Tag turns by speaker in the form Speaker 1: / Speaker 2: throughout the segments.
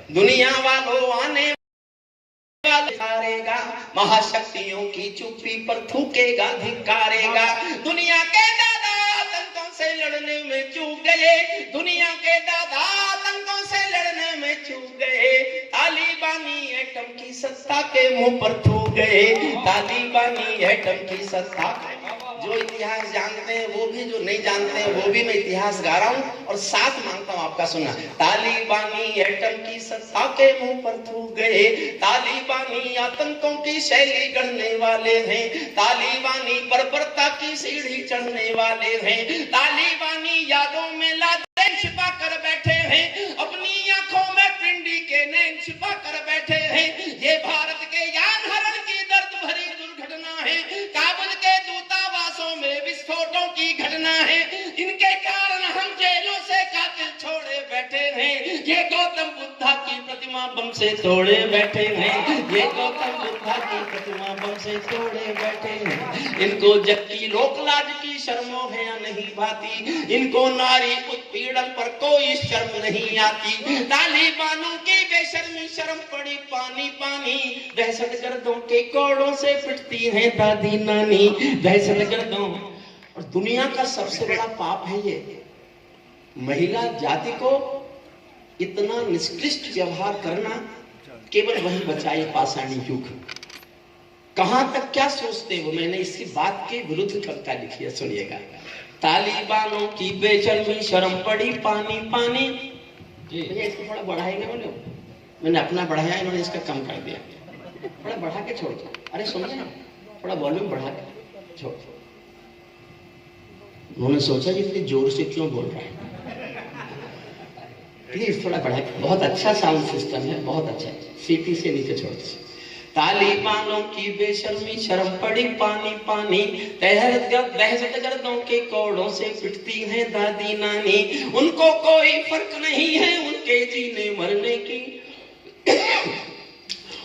Speaker 1: दुनिया वालों आने धिक्कारेगा, महाशक्तियों की चुप्पी पर थूकेगा, धिक्कारेगा। दुनिया के दादा आतंकों से लड़ने में चूक गए, दुनिया के दादा आतंकों से लड़ने में चूक गए। तालिबानी एटम की सत्ता के मुंह पर थूक गए, तालिबानी एटम की सत्ता। जो इतिहास जानते हैं वो भी, जो नहीं जानते हैं वो भी, मैं इतिहास गा रहा हूं और साथ मांगता हूं आपका सुनना। तालिबानी एटम की सत्ता के मुंह पर थूक गए, तालिबानी आतंकों की शैली गढ़ने वाले हैं, तालिबानी बर्बरता की सीढ़ी चढ़ने वाले हैं, तालिबानी यादों में लादेन छिपा कर बैठे हैं, अपनी आंखों में पिंडी के नैन छिपा कर बैठे हैं। ये भारत के यान हरण की दर्द भरी दुर्घटना है, काबुल के दूतावासों में विस्फोटों की घटना है। इनके कारण हम जेलों से कातिल छोड़े बैठे हैं, ये गौतम बुद्धा की प्रतिमा बम से तोड़े बैठे हैं, ये गौतम बुद्धा की प्रतिमा बम से तोड़े बैठे हैं। इनको जग की लोक लाज की शर्मो है या नहीं भाती, इनको नारी उत्पीड़न पर कोई शर्म नहीं आती। तालिबानों की बेशर्मी शर्म पड़ी पानी पानी, दहशतगर्दों के कोड़ों से पिटती है दादी नानी, दहशतगर्दों। और दुनिया का सबसे बड़ा पाप है ये, महिला जाति को इतना निष्कृष्ट व्यवहार करना। केवल वही बचाई पाषाणी युग। कहां तक क्या सोचते हो, मैंने इसी बात के विरुद्ध कविता लिखी है, सुनिएगा। तालिबानों की बेशर्मी शर्म पड़ी पानी पानी। भैया इसको थोड़ा बढ़ाएंगे, बोलो मैंने अपना बढ़ाया, इन्होंने इसका कम कर दिया। थोड़ा बढ़ा के छोड़ दो, अरे सुनिए ना, थोड़ा वॉल्यूम बढ़ा के छोड़। उन्होंने सोचा कि इतनी जोर से क्यों बोल रहा है, प्लीज थोड़ा बढ़ा के। बहुत अच्छा साउंड सिस्टम है, बहुत अच्छा। सीटी से नीचे छोड़ दो। तालिबानों की बेशर्मी शर्म पड़ी पानी पानी, दहशतगर्दों के कोड़ों से पिटती है दादी नानी। उनको कोई फर्क नहीं है उनके जीने मरने की,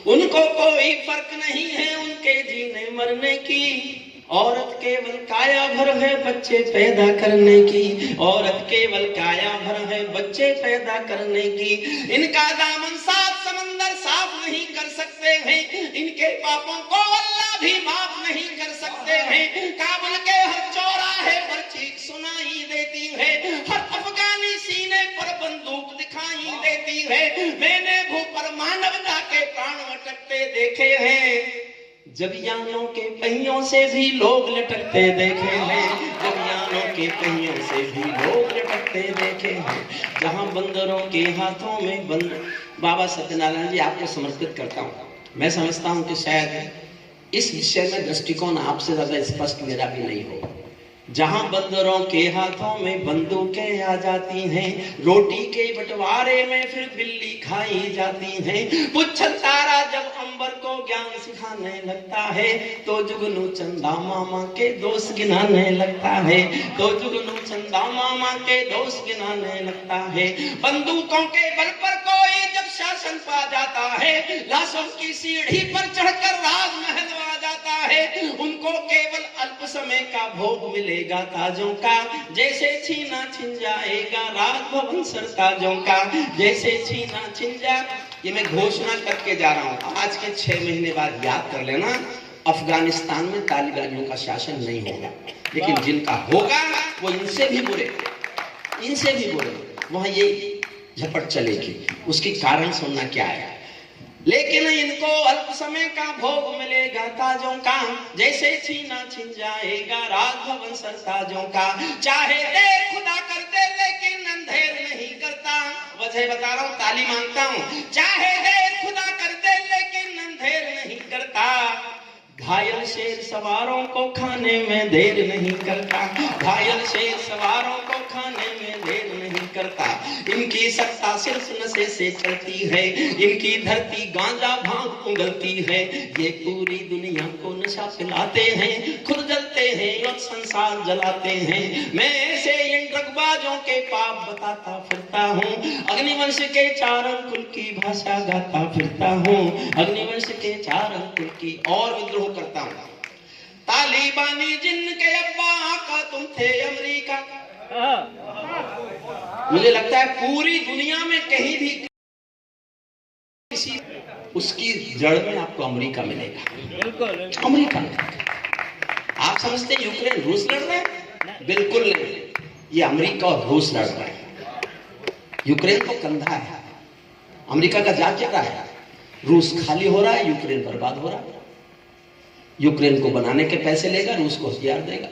Speaker 1: उनको कोई फर्क नहीं है उनके जीने मरने की। औरत केवल काया भर है बच्चे पैदा करने की, औरत केवल काया भर है बच्चे पैदा करने की। इनका दामन सात समंदर साफ नहीं कर सकते हैं, इनके पापों को अल्लाह भी माफ नहीं कर सकते हैं। काबुल के हर चौराहे पर चीख सुनाई देती है, हर अफगानी सीने पर बंदूक दिखाई देती है। मैंने भू पर मानवता के प्राण अटकते देखे हैं, जब यानों के पहियों से भी लोग लटकते देखे हैं, जब यानों के पहियों से भी लोग लटकते देखे हैं। जहां बंदरों के हाथों में बाबा सत्यनारायण जी आपको समर्पित करता हूं। मैं समझता हूं कि शायद इस विषय में दृष्टिकोण आपसे ज्यादा स्पष्ट मेरा भी नहीं होगा। जहां बंदरों के हाथों में बंदूकें आ जाती हैं, रोटी के बंटवारे में फिर बिल्ली खाई जाती है। पुच्छल तारा जब अंबर को ज्ञान सिखाने लगता है, तो जुगनू चंदा मामा के दोस्त गिनाने लगता है, तो जुगनू चंदा मामा के दोस्त गिनाने लगता है। बंदूकों के बल पर कोई जब शासन पा जाता है, लाशों की सीढ़ी पर चढ़कर राजमहल आ जाता है। उनको केवल अल्प समय का भोग मिलेगा ताजों का, जैसे छीना छिन जाएगा राजभवन सरताजों का, जैसे छीना छिन जा। ये मैं घोषणा करके जा रहा हूं, आज के 6 महीने बाद याद कर लेना, अफगानिस्तान में तालिबानियों का शासन नहीं होगा, लेकिन जिनका होगा वो इनसे भी बुरे, इनसे भी बुरे, वहां ये झपट चलेगी। उसकी कारण सुनना क्या है। लेकिन इनको अल्प समय का भोग मिलेगा ताजों का, जैसे छीना छिन जाएगा राजभवन सरताजों का। चाहे दे खुदा कर दे लेकिन अंधेर नहीं करता, वजह बता रहा हूं, ताली मांगता हूं। चाहे दे खुदा कर दे लेकिन अंधेर नहीं करता, घायल शेर सवारों को खाने में देर नहीं करता, घायल शेर सवारों को खाने में देर नहीं करता। इनकी सत्ता सिर्फ नशे से चलती है, इनकी धरती गांजा भांग उगलती है। ये पूरी दुनिया को नशा पिलाते हैं, खुद जलते हैं और संसार जलाते हैं। मैं ऐसे इन ड्रगबाजों के पाप बताता फिरता हूँ, अग्निवंश के 4 अंकुल की भाषा गाता फिरता हूँ, अग्निवंश के 4 अंकुल की और विद्रोह करता हूँ। तालिबानी जिनके अब्बा आका तुम थे अमेरिका। मुझे लगता है पूरी दुनिया में कहीं भी इसी उसकी जड़ में आपको अमेरिका मिलेगा। अमेरिका आप समझते हैं यूक्रेन रूस लड़ रहा है? बिल्कुल नहीं, ये अमेरिका और रूस लड़ रहा है। यूक्रेन तो कंधा है, अमेरिका का जा क्या रहा है? रूस खाली हो रहा है, यूक्रेन बर्बाद हो रहा है। यूक्रेन को बनाने के पैसे लेगा, रूस को हथियार देगा।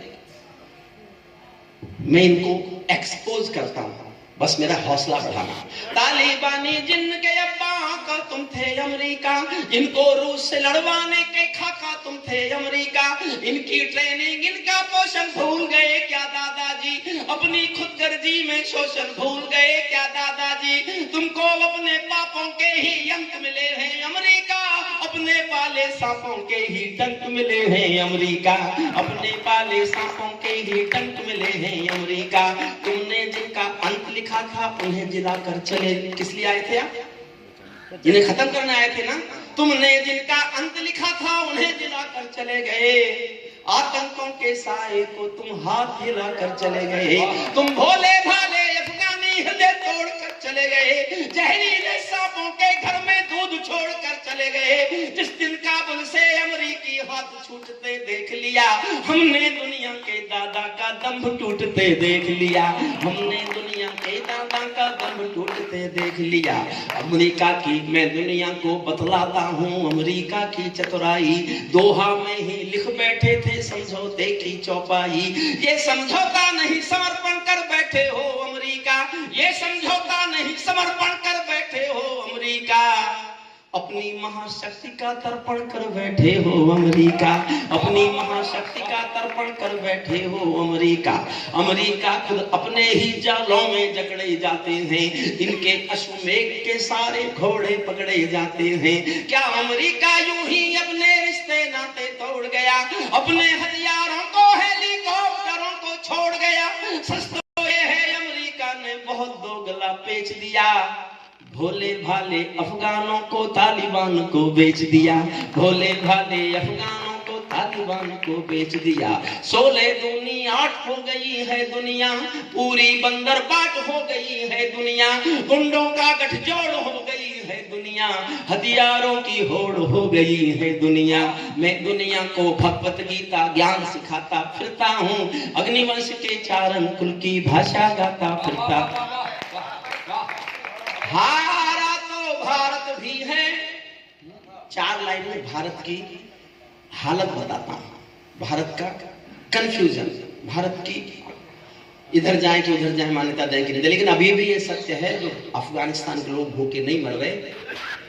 Speaker 1: मैं इनको एक्सपोज करता हूं, बस मेरा हौसला बढ़ाना। तालिबानी जिनके अब्बा का तुम थे अमेरिका, इनको रूस से लड़वाने के खाका तुम थे अमेरिका। इनकी ट्रेनिंग इनका पोषण भूल गए क्या दादाजी? अपनी खुदगर्जी में शोषण भूल गए क्या दादाजी? तुमको अपने पापों के ही अंक मिले हैं अमेरिका, अपने पाले सांपों के ही डंक मिले हैं अमेरिका, अपने पाले सांपों के ही डंक मिले हैं अमेरिका। तुमने जिनका अंत लिखा था उन्हें जिलाकर चले, किस लिए आए थे आप? जिन्हें खत्म करने आए थे ना। तुमने जिनका अंत लिखा था उन्हें जिलाकर चले गए, आतंकों के साए को तुम हाथ हिलाकर चले गए। तुम भोले भाले अफगानी हृदय तोड़कर चले गए, जहरीले सांपों के घर में दूध छोड़कर चले गए। जिस दिन काबुल से अमेरिकी हाथ छूटते देख लिया, हमने दुनिया के दादा का दम्भ टूटते देख लिया, हमने दुनिया के दादा का दम्भ टूटते देख लिया। अमेरिका की मैं दुनिया को बतलाता हूँ, अमेरिका की चतुराई। दोहा में ही लिख बैठे थे समझौते की चौपाई। ये समझौता नहीं समर्पण कर बैठे हो अमेरिका, ये समझौता नहीं समर्पण कर बैठे हो अमेरिका। अपनी महाशक्ति का तर्पण कर बैठे हो अमेरिका, अपनी महाशक्ति का तर्पण कर बैठे हो अमेरिका। अमेरिका खुद अपने ही जालों में जकड़े जाते हैं, इनके अश्वमेघ के सारे घोड़े पकड़े जाते हैं। क्या अमेरिका यूं ही अपने रिश्ते नाते तोड़ गया, अपने हथियारों को हेलीकॉप्टरों को छोड़ गया? सच तो ये है अमेरिका ने बहुत दोगला पेच दिया, भोले भाले अफगानों को तालिबान को बेच दिया, भोले भाले अफगानों को तालिबान को बेच दिया। 16 दूनी 8 हो गई है दुनिया, पूरी बंदर बाट हो गई है दुनिया, गुंडों का गठजोड़ हो गई है दुनिया, हथियारों की होड़ हो गई है दुनिया। मैं दुनिया को भगवत गीता ज्ञान सिखाता फिरता हूँ, अग्निवंश के चारण कुल की भाषा गाता फिरता। हारा तो भारत भी है। 4 लाइन में भारत की हालत बताता हूं, भारत का कंफ्यूजन, भारत की इधर जाए कि उधर जाए, मान्यता दें कि नहीं। लेकिन अभी भी ये सत्य है, जो अफगानिस्तान के लोग भूखे नहीं मर रहे,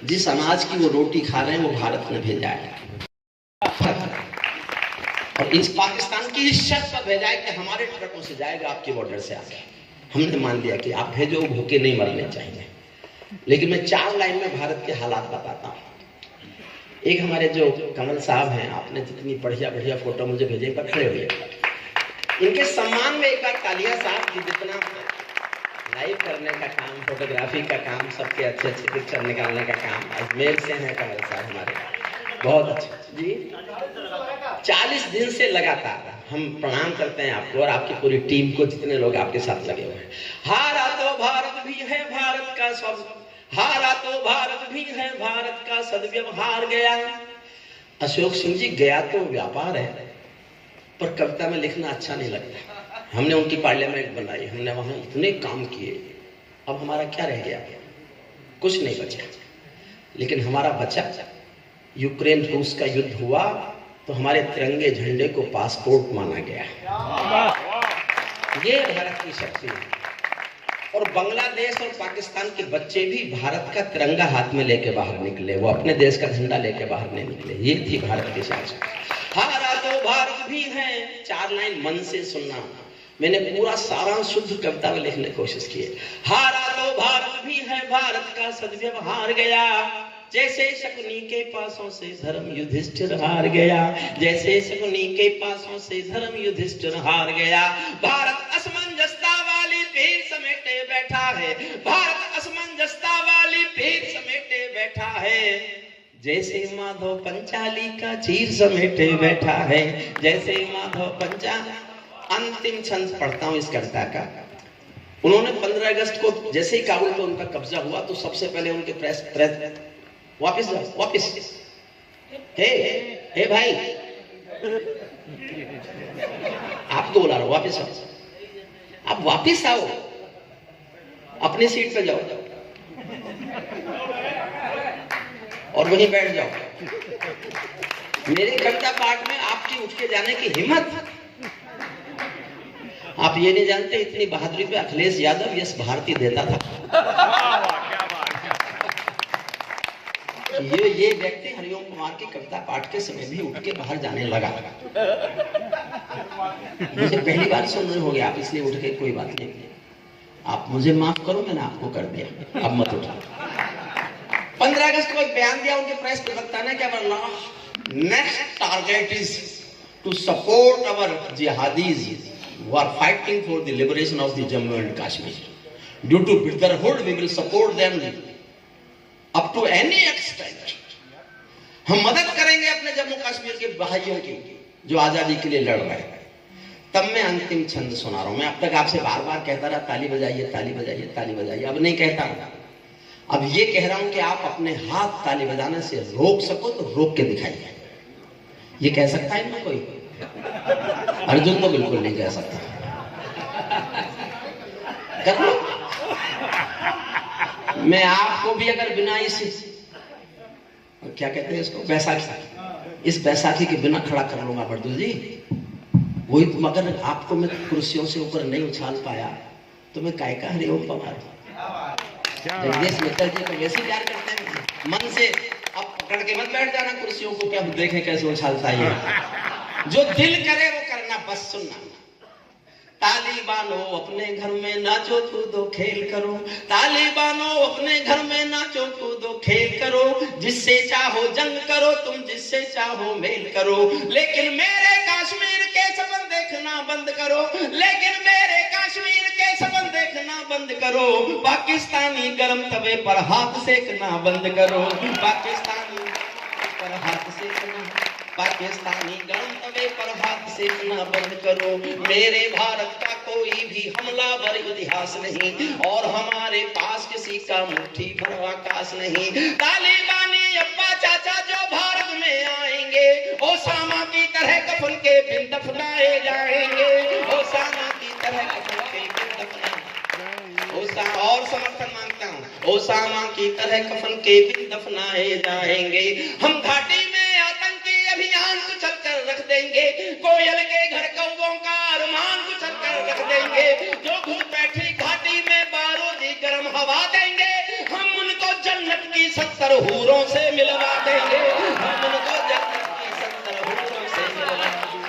Speaker 1: जिस अनाज की वो रोटी खा रहे हैं वो भारत ने भेजा है। और इस पाकिस्तान की इस शर्त पर भेजा है कि हमारे ट्रकों से जाएगा आपके बॉर्डर से आके। हमने मान लिया कि आप भेजो, भूखे नहीं मरने चाहिए। लेकिन मैं 4 लाइन में भारत के हालात बताता हूँ। एक हमारे जो कमल साहब हैं, आपने जितनी बढ़िया बढ़िया फोटो मुझे भेजे, पर खड़े हुए, इनके सम्मान में एक बार तालियां साहब की। जितना लाइव करने का काम, फोटोग्राफी का काम, सबके अच्छे अच्छे पिक्चर निकालने का काम अजमेर से है कमल साहब हमारे, बहुत अच्छे जी। 40 दिन से लगातार हम प्रणाम करते हैं आपको और आपकी पूरी टीम को, जितने लोग आपके साथ लगे हुए हैं। हारा तो भारत भी है, भारत का सब, हारा तो भारत भी है, भारत का सदव्यवहार गया। अशोक सिंह जी, गया तो व्यापार है, पर कविता में लिखना अच्छा नहीं लगता। हमने उनकी पार्लियामेंट बनाई, हमने वहां इतने काम किए, अब हमारा क्या रह गया? कुछ नहीं बचा। लेकिन हमारा बचा, यूक्रेन रूस का युद्ध हुआ तो हमारे तिरंगे झंडे को पासपोर्ट माना गया। ये भारत की शक्ति है। और बांग्लादेश और पाकिस्तान के बच्चे भी भारत का तिरंगा हाथ में लेके बाहर निकले, वो अपने देश का झंडा लेके बाहर नहीं निकले। ये थी भारत की शक्ति। हारा तो भारत भी है। 4 लाइन मन से सुनना, मैंने पूरा सारांश शुद्ध कविता में लिखने की कोशिश की है। हारा तो भारत भी है, भारत का सदव्यवहार गया। जैसे शकुनी के पासों से धर्म युधिष्ठिर हार गया, जैसे शकुनी के पासों से धर्म युधिष्ठिर हार गया। भारत असमंजसता वाली पीर समेटे बैठा है, भारत असमंजसता वाली पीर समेटे बैठा है। जैसे माधव पंचाली का चीर समेटे बैठा है, जैसे माधव पंचाली। अंतिम छंद पढ़ता हूं इस कविता का। उन्होंने 15 अगस्त को जैसे ही काबुल पर उनका कब्जा हुआ तो सबसे पहले उनके प्रेस वापस जाओ, वापस। हे हे भाई, आपको बुला रहा हूं, वापस आओ। आप वापस आओ, अपनी सीट पे जाओ और वहीं बैठ जाओ। मेरे कविता पाठ में आपकी उठ के जाने की हिम्मत। आप ये नहीं जानते इतनी बहादुरी पे अखिलेश यादव यस भारती देता था। ये व्यक्ति हरिओम कुमार की कविता पाठ के समय भी उठ के बाहर जाने लगा। मुझे पहली बार सुन रहे होगे आप, इसलिए उठ के, कोई बात नहीं, आप मुझे माफ करो, मैंने आपको कर दिया, अब मत उठा। 15 अगस्त को एक बयान दिया उनके प्रेस प्रवक्ता ने, क्या बोला? Next target is to support our jihadis who are fighting for the liberation of the Jammu and Kashmir. Due to brotherhood, we will support them up to any extent. हम मदद करेंगे अपने जम्मू कश्मीर के भाइयों की जो आजादी के लिए लड़ रहे हैं। तब मैं अंतिम छंद सुना रहा हूं। मैं अब तक आपसे बार बार कहता रहा ताली बजाइए, ताली बजाइए, ताली बजाइए। अब नहीं कहता हूं, अब ये कह रहा हूं कि आप अपने हाथ ताली बजाने से रोक सको तो रोक के दिखाइए। ये कह सकता है ना कोई? अर्जुन तो बिल्कुल नहीं कह सकता। कर लो। मैं आपको भी अगर बिना इस क्या कहते हैं इसको, बैसाखी, इस बैसाखी के बिना खड़ा कर लूंगा बर्दुल जी। वही तुम, अगर आपको मैं कुर्सियों से ऊपर नहीं उछाल पाया तो मैं काय का हरिओम कुमार। जगदीश मित्तल जी को वैसे प्यार करते हैं मन से। अब पकड़ के मत बैठ जाना कुर्सियों को कि अब देखें कैसे उछालता है। जो दिल करे वो करना, बस सुनना। तालिबानो अपने घर में नाचो कूदो खेल करो, तालिबानो अपने घर में नाचो कूदो खेल करो। जिससे चाहो जंग करो तुम, जिससे चाहो मेल करो। लेकिन मेरे कश्मीर के सपन देखना बंद करो, लेकिन मेरे कश्मीर के सपन देखना बंद करो। पाकिस्तानी गरम तवे पर हाथ सेकना बंद करो, पाकिस्तानी पर हाथ सेकना, पाकिस्तानी गरम तवे पर हाथ सेकना बंद करो। मेरे भारत का कोई भी हमलावर इतिहास नहीं और हमारे पास किसी का मुट्ठी भर आकाश नहीं। तालिबानी अब्बा चाचा जो भारत में आएंगे, ओसामा की तरह कफन के बिन दफनाए जाएंगे, ओसामा की तरह कफन के बिन दफनाए। और समर्थन मांगता हूँ, ओसामा की तरह कफन के बिन दफनाए जाएंगे। हम घाटी में आतंकी अभियान कुचल कर रख देंगे, कोयल के घर कौवों का अरमान कुचल कर रख देंगे। जो घुस बैठी घाटी में बारूदी गर्म हवा देंगे, हम उनको जन्नत की 70 हूरों से मिलवा देंगे, हम उनको जन्नत की 70 हूरों से मिलवा देंगे।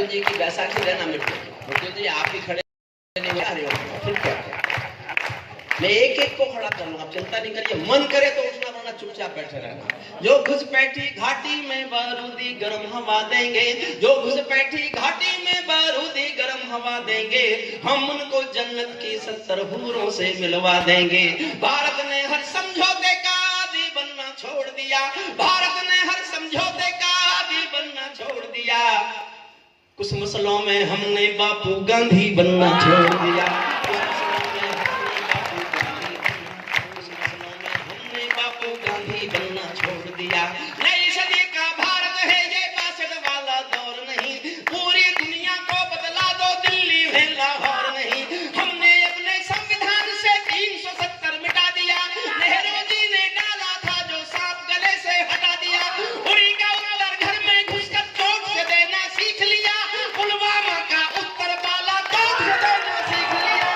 Speaker 1: जी की बैसाखी रहना मिट्टी जी, आप ही खड़े नहीं आ रहे हो, फिर क्या? मैं एक एक को खड़ा कर लूंगा, चिंता नहीं करिए। मन करे तो उठना, वरना चुपचाप बैठे रहना। जो घुसपैठी घाटी में बारूदी गर्म हवा देंगे, जो घुसपैठी घाटी में बारूदी गर्म हवा देंगे, हम उनको जन्नत की 70 हूरों से मिलवा देंगे। भारत ने हर समझौते का आदी बनना छोड़ दिया, भारत ने हर समझौते का आदी बनना छोड़ दिया। कुछ मसलों में हमने बापू गांधी बनना छोड़ दिया, कुछ मसलों में हमने बापू गांधी बनना छोड़ दिया। नई सदी का भारत है ये 62 वाला दौर नहीं, पूरी दुनिया को बदला दो दिल्ली है लाहौर नहीं। हमने अपने संविधान से 370 मिटा दिया, नेहरू जी ने डाला था जो सांप गले से हटा दिया। उरी का उत्तर घर में घुसकर चोट से देना सीख लिया, पुलवामा का उत्तर बाला चोट से देना सीख लिया।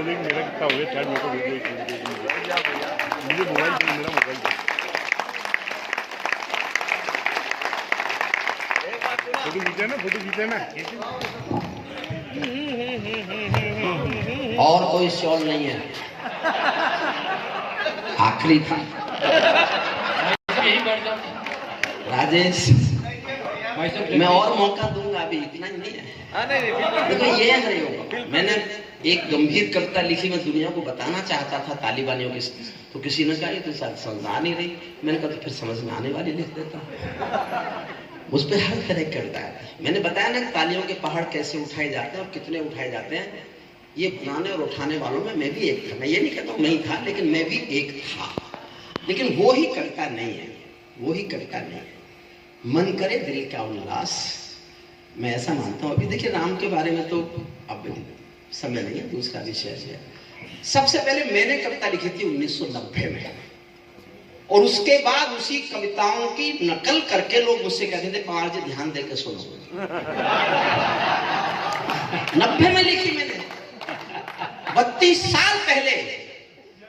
Speaker 2: मेरा कितना हो गया शायद मेरे को वीडियो मुझे मोबाइल दे, मेरा मोबाइल दे। फोटो खींचे ना
Speaker 1: और कोई शॉल नहीं है, आखिरी था। राजेश मैं और मौका दूंगा, अभी इतना ही नहीं है। देखो ये है, मैंने एक गंभीर कविता लिखी, मैं दुनिया को बताना चाहता था तालिबानियों के, तो किसी ने कहा ये तो शायद समझ आ नहीं रही। मैंने कहा तो फिर समझ में आने वाली लिख देता। उस पर हर तरह की कविता है। मैंने बताया ना तालियों के पहाड़ कैसे उठाए जाते हैं और कितने उठाए जाते हैं। ये बनाने और उठाने वालों में मैं भी एक था। मैं ये नहीं कहता हूँ नहीं था, लेकिन मैं भी एक था। लेकिन वो ही कविता नहीं है, वो ही कविता नहीं है। मन करे दिल का उल्लास, मैं ऐसा मानता हूँ। अभी देखिए राम के बारे में तो अब समय नहीं है, दूसरा विषय है। सबसे पहले मैंने कविता लिखी थी 1990 में, और उसके बाद उसी कविताओं की नकल करके लोग मुझसे कहते थे पवार जी ध्यान देकर सुनो। 90 में लिखी मैंने, 32 साल पहले,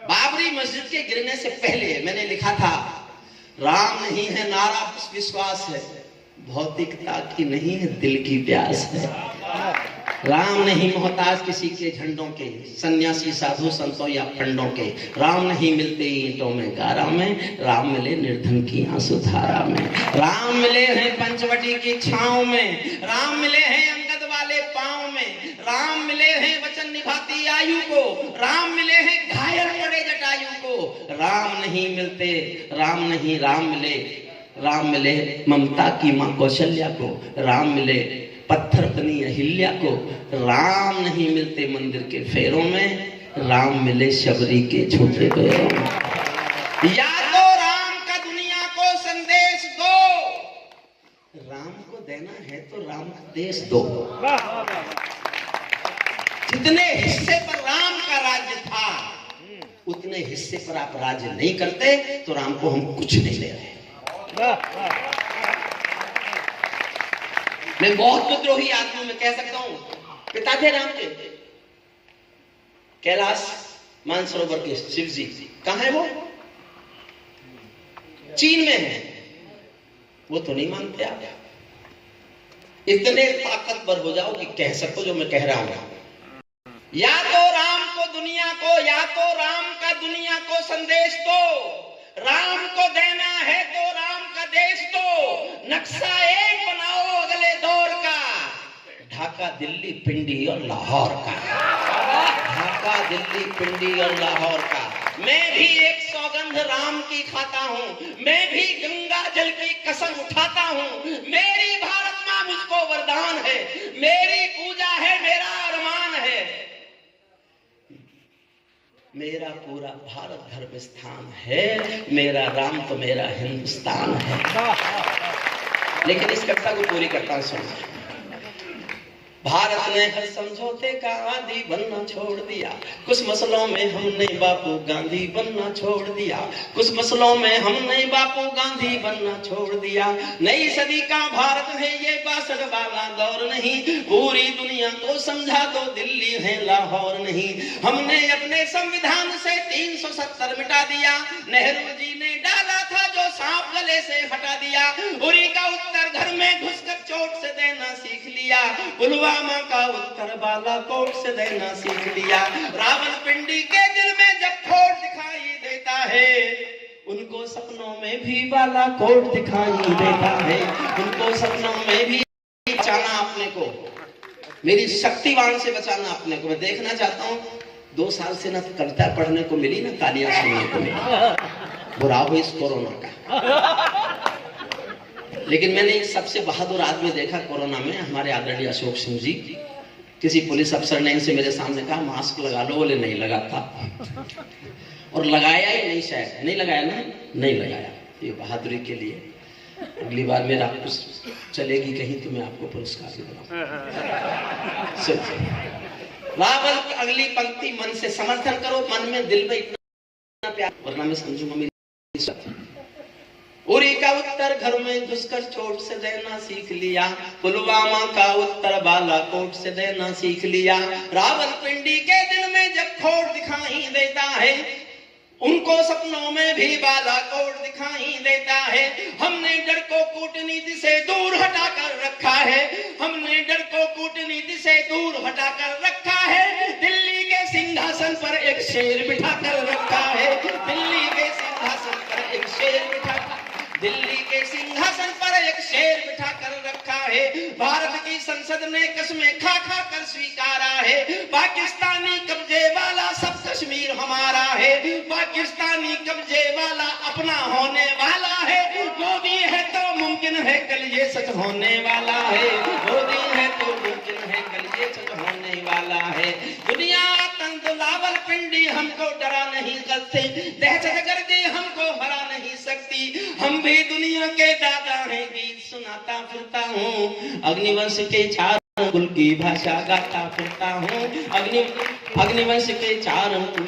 Speaker 1: बाबरी मस्जिद के गिरने से पहले मैंने लिखा था, राम नहीं है नारा विश्वास है, भौतिकता की नहीं है दिल की प्यास है। राम नहीं मोहताज किसी के झंडों के, सन्यासी साधु संतों या फंडों के। राम नहीं मिलते ईंटों में गारा में, राम मिले निर्धन की आंसू धारा में। राम मिले हैं पंचवटी की छांव में, राम मिले हैं अंगद वाले पांव में। राम मिले हैं वचन निभाती आयु को, राम मिले हैं घायल पड़े जटायु को। राम नहीं मिलते, राम नहीं, राम मिले ममता की मां कौशल्या को। राम मिले पत्थर बनी अहिल्या को। राम नहीं मिलते मंदिर के फेरों में, राम मिले शबरी के छोटे पैरों में। या तो राम का दुनिया को संदेश दो, राम को देना है तो राम का देश दो। जितने हिस्से पर राम का राज्य था, उतने हिस्से पर आप राज्य नहीं करते तो राम को हम कुछ नहीं ले रहे। मैं बहुत विद्रोही आदमी में कह सकता हूं, पिता थे राम के, कैलाश मानसरोवर के शिव जी, कहां है वो? चीन में है। वो तो नहीं मानते आप। इतने ताकतवर हो जाओ कि कह सको जो मैं कह रहा हूं, या तो राम को दुनिया को, या तो राम का दुनिया को संदेश दो। राम को देना है तो राम का देश दो। नक्शा एक बनाओ अगले दौर का, ढाका दिल्ली पिंडी और लाहौर का। ढाका दिल्ली पिंडी और लाहौर का। मैं भी एक सौगंध राम की खाता हूँ, मैं भी गंगा जल की कसम उठाता हूँ। मेरी भारत माँ मुझको वरदान है, मेरी पूजा है, मेरा अरमान है। मेरा पूरा भारत धर्म स्थान है, मेरा राम तो मेरा हिंदुस्तान है। लेकिन इस कविता को पूरी करता हूं, सुनो। भारत ने हर समझौते का आदी बनना छोड़ दिया, कुछ मसलों में हमने बापू गांधी बनना छोड़ दिया। कुछ मसलों में हमने बापू गांधी बनना छोड़ दिया। नई सदी का भारत है ये 62 वाला दौर नहीं, पूरी दुनिया को समझा दो दिल्ली है लाहौर नहीं। हमने अपने संविधान से 370 मिटा दिया, नेहरू जी ने डाला था जो सांप गले से हटा दिया। उरी का उत्तर घर में घुसकर चोट से देना सीख लिया, पुलवामा का उत्तर बालाकोट से देना सीख लिया। रावलपिंडी के दिल में जब खोट दिखाई देता है, उनको सपनों में भी बालाकोट दिखाई देता है। उनको सपनों में भी बचाना अपने को, मेरी शक्तिवान से बचाना अपने को। मैं देखना चाहता हूँ 2 साल से ना कविता पढ़ने को मिली, ना तालियां सुनने को मिली। बुरा हो इस कोरोना का। लेकिन मैंने एक सबसे बहादुर आदमी देखा कोरोना में, हमारे आदरणीय अशोक सिंह जी। किसी पुलिस अफसर ने इनसे मेरे सामने कहा मास्क लगा लो, बोले नहीं लगाता, और लगाया ही नहीं, शायद नहीं लगाया ना, नहीं लगाया। ये बहादुरी के लिए अगली बार मेरा कुछ चलेगी कहीं तो मैं आपको पुरस्कार भी दूंगा। रावल अगली पंक्ति, मन से समर्थन करो, मन में दिल में इतना प्यार, वरना मैं समझूंगा मेरी। उरी का उत्तर घर में घुसकर चोट से देना सीख लिया, पुलवामा का उत्तर बालाकोट से देना सीख लिया। रावलपिंडी के दिल में जब खोट दिखाई देता है, उनको सपनों में भी बालाकोट दिखाई देता है। हमने डर को कूटनीति से दूर हटाकर रखा है, हमने डर को कूटनीति से दूर हटाकर रखा है। दिल्ली के सिंहासन पर एक शेर बिठाकर रखा है, दिल्ली के सिंहासन पर एक शेर बिठाकर, दिल्ली के सिंहासन पर एक शेर बिठाकर रखा है। भारत की संसद ने कसमें खा खा कर स्वीकारा है, पाकिस्तानी कब्जे वाला सब कश्मीर हमारा है, पाकिस्तानी कब्जे वाला अपना होने वाला है। मोदी है तो मुमकिन है कल ये सच होने वाला है, मोदी है तो मुमकिन है कल ये सच होने वाला है। दुनिया आतंक रावलपिंडी हमको डरा नहीं सकती, दहशतगर्दी हमको हरा नहीं सकती। हम भी दुनिया के दादा हैं, गीत सुनाता फिरता हूँ, अग्निवंश के चार कुल की भाषा गाता फिरता हूँ, अग्निवंश के चार कुल